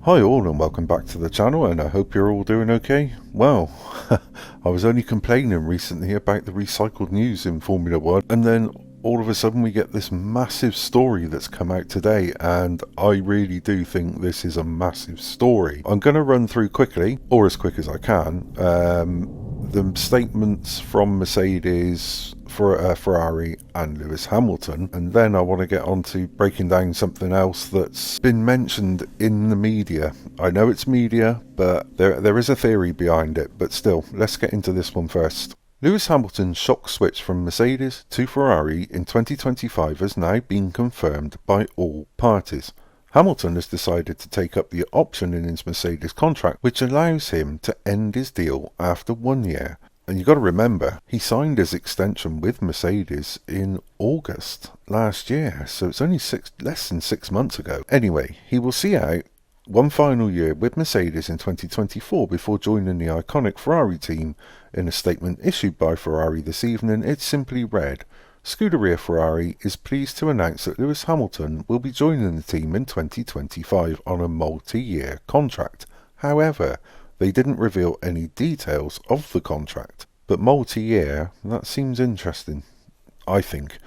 Hi all and welcome back to the channel, and I hope you're all doing okay. Well, I was only complaining recently about the recycled news in Formula 1, and then all of a sudden we get this massive story that's come out today, and I really do think this is a massive story. I'm going to run through quickly, or as quick as I can, the statements from Mercedes, for Ferrari and Lewis Hamilton, and then I want to get on to breaking down something else that's been mentioned in the media. I know it's media, but there is a theory behind it, but still, let's get into this one first. Lewis Hamilton's shock switch from Mercedes to Ferrari in 2025 has now been confirmed by all parties. Hamilton has decided to take up the option in his Mercedes contract, which allows him to end his deal after 1 year. And you've got to remember, he signed his extension with Mercedes in August last year, so it's only less than 6 months ago. Anyway, he will see out one final year with Mercedes in 2024 before joining the iconic Ferrari team. In a statement issued by Ferrari this evening, it simply read, "Scuderia Ferrari is pleased to announce that Lewis Hamilton will be joining the team in 2025 on a multi-year contract. However, they didn't reveal any details of the contract, but multi-year, that seems interesting, I think.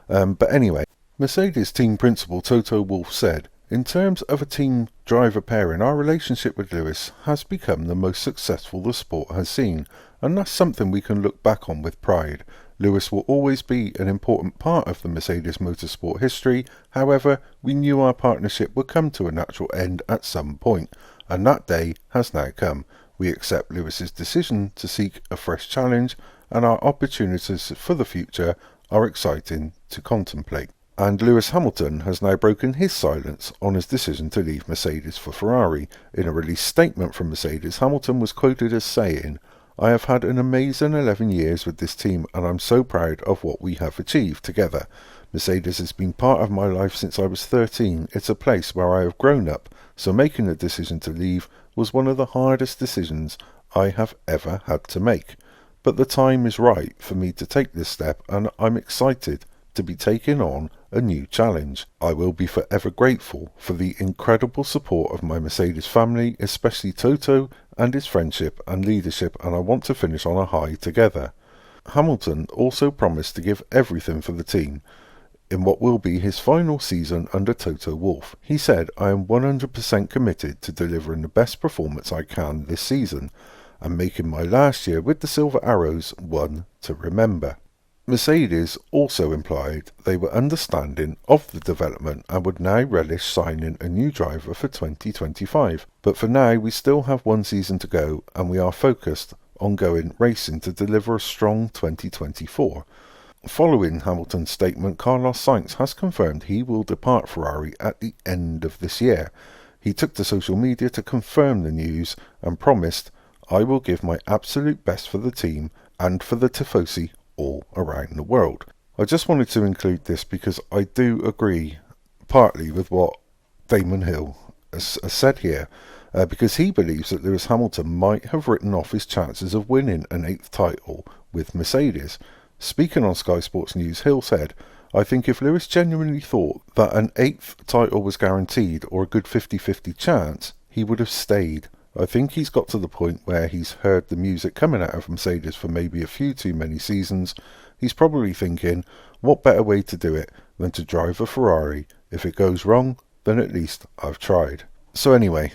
But anyway, Mercedes team principal Toto Wolff said, "In terms of a team driver pairing, our relationship with Lewis has become the most successful the sport has seen, and that's something we can look back on with pride. Lewis will always be an important part of the Mercedes motorsport history. However, we knew our partnership would come to a natural end at some point, and that day has now come. We accept Lewis's decision to seek a fresh challenge, and our opportunities for the future are exciting to contemplate." And Lewis Hamilton has now broken his silence on his decision to leave Mercedes for Ferrari. In a released statement from Mercedes, Hamilton was quoted as saying, "I have had an amazing 11 years with this team, and I'm so proud of what we have achieved together. Mercedes has been part of my life since I was 13. It's a place where I have grown up, so making the decision to leave was one of the hardest decisions I have ever had to make. But the time is right for me to take this step, and I'm excited to be taking on a new challenge. I will be forever grateful for the incredible support of my Mercedes family, especially Toto and his friendship and leadership, and I want to finish on a high together." Hamilton also promised to give everything for the team in what will be his final season under Toto Wolff. He said, "I am 100% committed to delivering the best performance I can this season and making my last year with the Silver Arrows one to remember." Mercedes also implied they were understanding of the development and would now relish signing a new driver for 2025. "But for now, we still have 1 season to go, and we are focused on going racing to deliver a strong 2024. Following Hamilton's statement, Carlos Sainz has confirmed he will depart Ferrari at the end of this year. He took to social media to confirm the news and promised, "I will give my absolute best for the team and for the Tifosi all around the world." I just wanted to include this because I do agree partly with what Damon Hill has said here, because he believes that Lewis Hamilton might have written off his chances of winning an 8th title with Mercedes. Speaking on Sky Sports News, Hill said, "I think if Lewis genuinely thought that an 8th title was guaranteed or a good 50-50 chance, he would have stayed. I think he's got to the point where he's heard the music coming out of Mercedes for maybe a few too many seasons. He's probably thinking, what better way to do it than to drive a Ferrari? If it goes wrong, then at least I've tried." So anyway,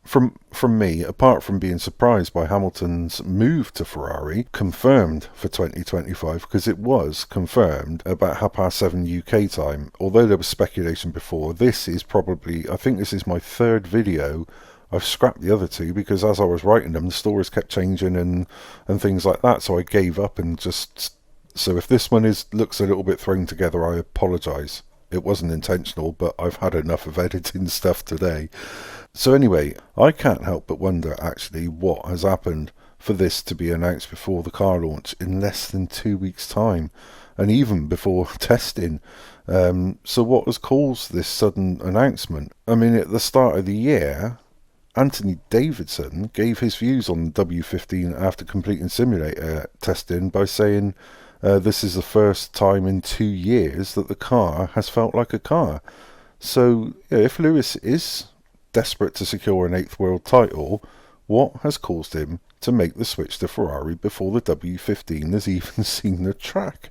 from me, apart from being surprised by Hamilton's move to Ferrari, confirmed for 2025, because it was confirmed about 7:30 UK time, although there was speculation before, this is probably, I think this is my 3rd video. I've scrapped the other 2 because as I was writing them, the stories kept changing and things like that, so I gave up and just... So if this one looks a little bit thrown together, I apologise. It wasn't intentional, but I've had enough of editing stuff today. So anyway, I can't help but wonder actually what has happened for this to be announced before the car launch in less than 2 weeks' time, and even before testing. So what has caused this sudden announcement? I mean, at the start of the year, Anthony Davidson gave his views on the W15 after completing simulator testing by saying, "This is the first time in 2 years that the car has felt like a car." So if Lewis is desperate to secure an 8th world title, what has caused him to make the switch to Ferrari before the W15 has even seen the track?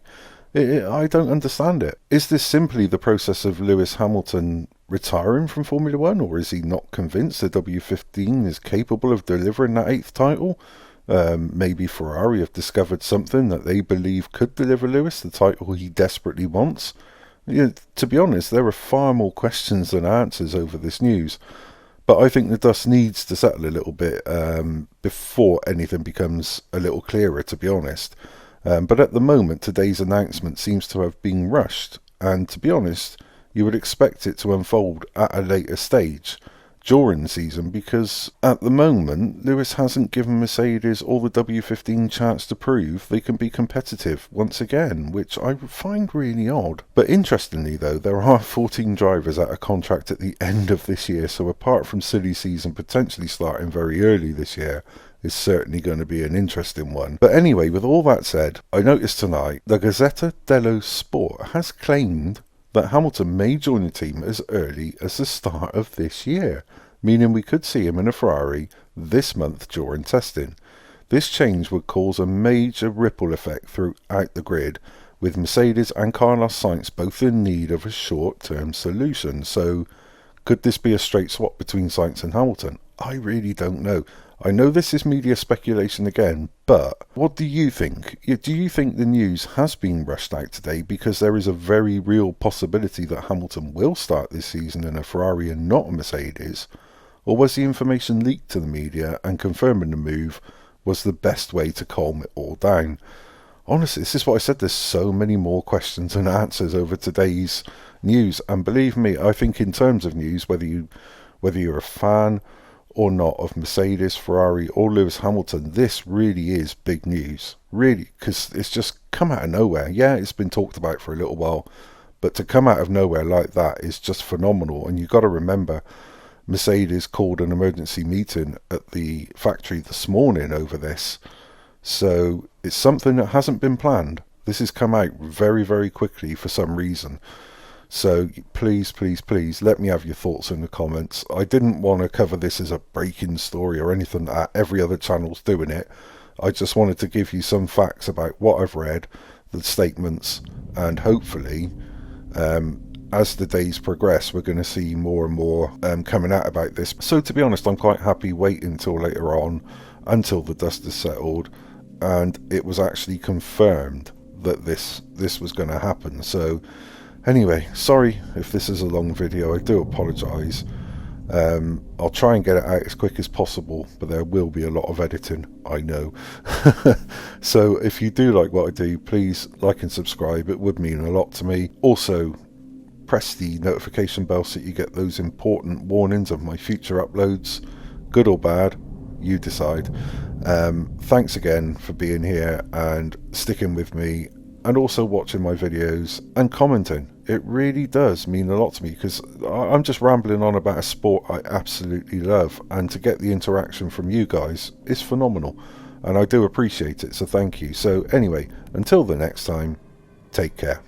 I don't understand it. Is this simply the process of Lewis Hamilton retiring from Formula 1, or is he not convinced the W15 is capable of delivering that 8th title? Maybe Ferrari have discovered something that they believe could deliver Lewis the title he desperately wants. To be honest, there are far more questions than answers over this news, but I think the dust needs to settle a little bit before anything becomes a little clearer, to be honest. But at the moment, today's announcement seems to have been rushed, and to be honest, you would expect it to unfold at a later stage during the season, because at the moment Lewis hasn't given Mercedes or the W15 chance to prove they can be competitive once again, which I find really odd. But interestingly though, there are 14 drivers out of contract at the end of this year, so apart from silly season potentially starting very early this year, is certainly going to be an interesting one. But anyway, with all that said, I noticed tonight the Gazzetta dello Sport has claimed that Hamilton may join the team as early as the start of this year, meaning we could see him in a Ferrari this month during testing. This change would cause a major ripple effect throughout the grid, with Mercedes and Carlos Sainz both in need of a short-term solution. So could this be a straight swap between Sainz and Hamilton? I really don't know. I know this is media speculation again, but what do you think? Do you think the news has been rushed out today because there is a very real possibility that Hamilton will start this season in a Ferrari and not a Mercedes? Or was the information leaked to the media and confirming the move was the best way to calm it all down? Honestly, this is what I said, there's so many more questions than answers over today's news, and believe me, I think in terms of news, whether you're a fan or not of Mercedes, Ferrari or Lewis Hamilton, this really is big news, really, because it's just come out of nowhere. Yeah, it's been talked about for a little while, but to come out of nowhere like that is just phenomenal. And you've got to remember, Mercedes called an emergency meeting at the factory this morning over this, so it's something that hasn't been planned. This has come out very, very quickly for some reason. So please, please, please let me have your thoughts in the comments. I didn't want to cover this as a breaking story or anything like that. Every other channel's doing it. I just wanted to give you some facts about what I've read, the statements, and hopefully as the days progress we're going to see more and more coming out about this. So to be honest, I'm quite happy waiting until later on, until the dust is settled and it was actually confirmed that this was going to happen. So anyway, sorry if this is a long video, I do apologise. I'll try and get it out as quick as possible, but there will be a lot of editing, I know. So if you do like what I do, please like and subscribe, it would mean a lot to me. Also, press the notification bell so you get those important warnings of my future uploads, good or bad, you decide. Thanks again for being here and sticking with me, and also watching my videos and commenting. It really does mean a lot to me, because I'm just rambling on about a sport I absolutely love, and to get the interaction from you guys is phenomenal, and I do appreciate it, so thank you. So anyway, until the next time, take care.